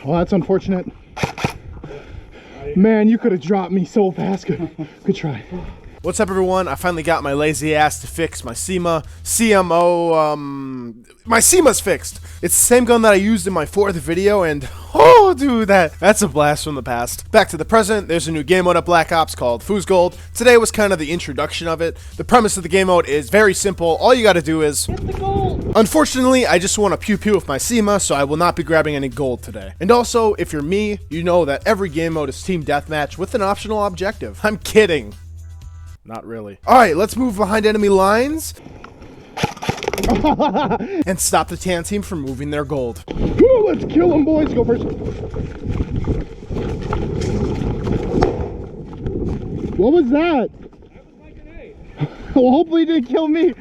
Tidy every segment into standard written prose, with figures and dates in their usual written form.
Well, that's unfortunate. Man, you could have dropped me so fast. Good try. What's up, everyone? I finally got my lazy ass to fix my my CMA's fixed. It's the same gun that I used in my 4th video, and oh, dude, that's a blast from the past. Back to the present, there's a new game mode at Black Ops called Foos Gold. Today was kind of the introduction of it. The premise of the game mode is very simple. All you gotta do is hit the gold. Unfortunately, I just want to pew-pew with my CMA, so I will not be grabbing any gold today. And also, if you're me, you know that every game mode is team deathmatch with an optional objective. I'm kidding. Not really. Alright, let's move behind enemy lines and stop the tan team from moving their gold. Ooh, let's kill them, boys. Go first. What was that? That was my grenade. Well, hopefully it didn't kill me.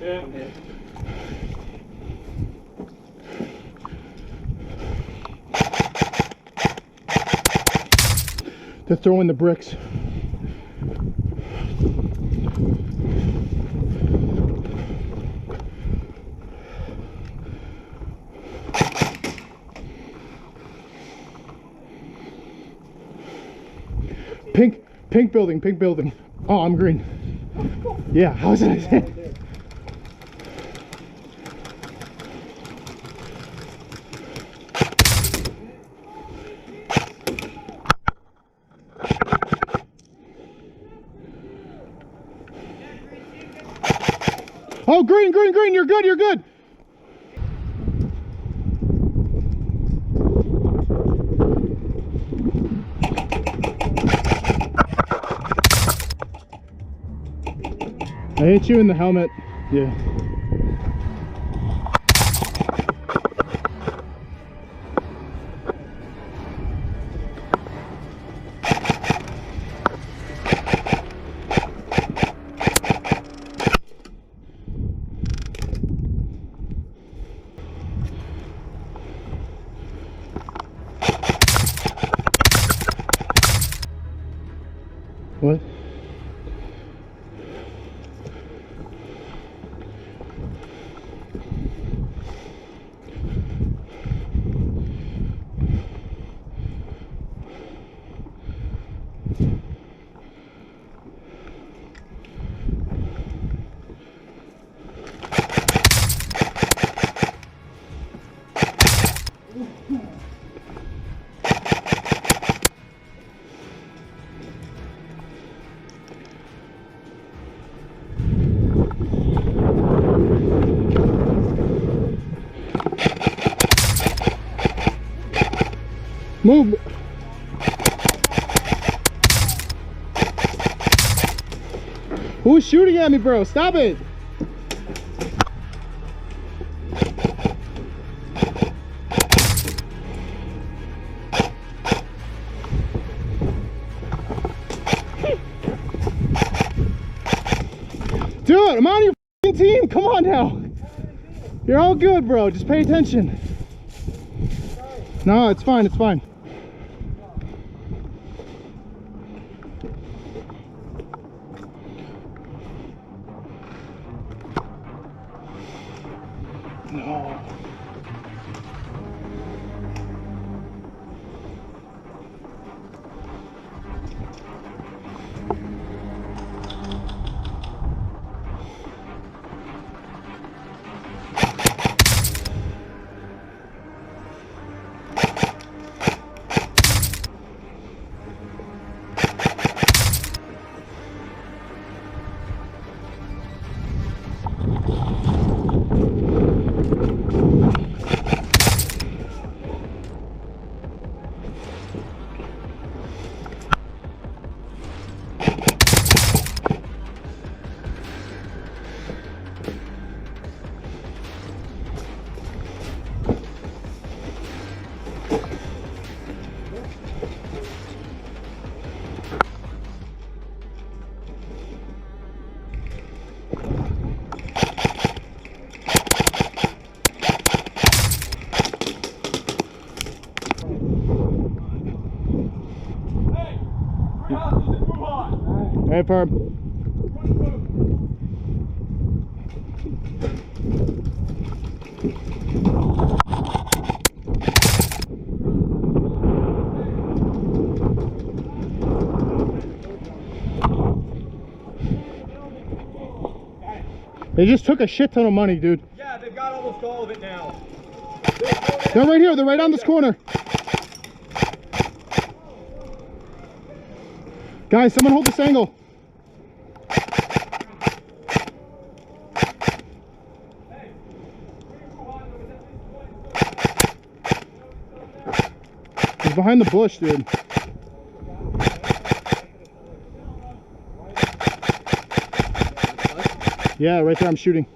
Yeah. They're throwing the bricks. Pink building, pink building. Oh, I'm green. Yeah, how was it? Oh, green, green, green, you're good, you're good. I hit you in the helmet. Yeah. What? Move! Who's shooting at me, bro? Stop it! Dude, I'm on your f***ing team! Come on now! You're all good, bro. Just pay attention. No, it's fine, it's fine. No. Hey, firm. They just took a shit ton of money, dude. Yeah, they've got almost all of it now. They're right here. They're right on this corner. Guys, someone hold this angle. He's behind the bush, dude. Yeah, right there, I'm shooting.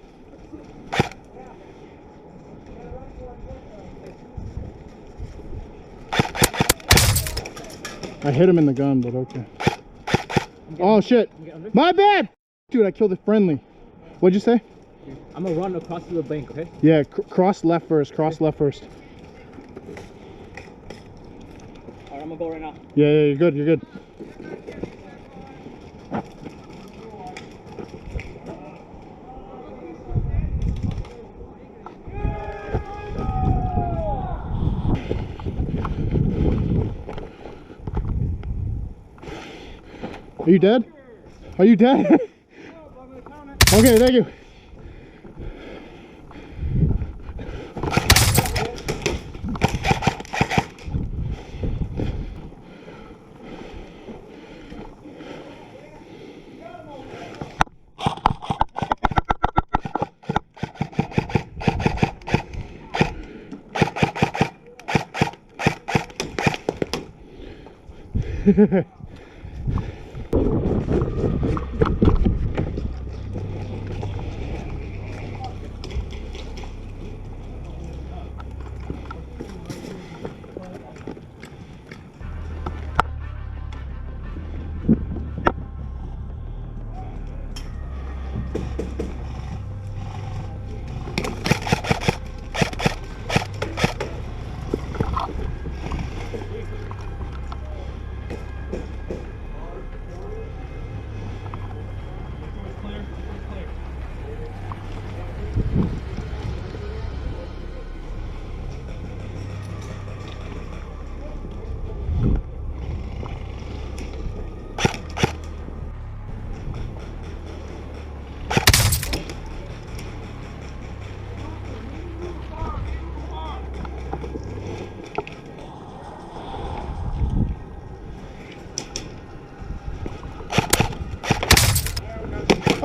I hit him in the gun, but okay. Oh shit! My bad! Dude, I killed a friendly. What'd you say? I'm gonna run across to the bank, okay? Yeah, cross left first, cross left first. Alright, I'm gonna go right now. Yeah, you're good, you're good. Are you dead? Are you dead? Okay, thank you.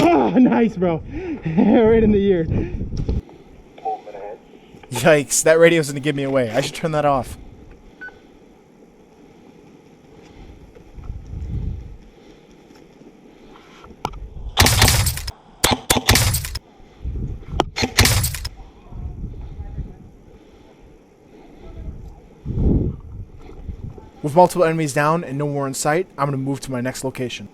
Oh, nice, bro. Right in the ear. Yikes, that radio's gonna give me away. I should turn that off. With multiple enemies down and no more in sight, I'm gonna move to my next location.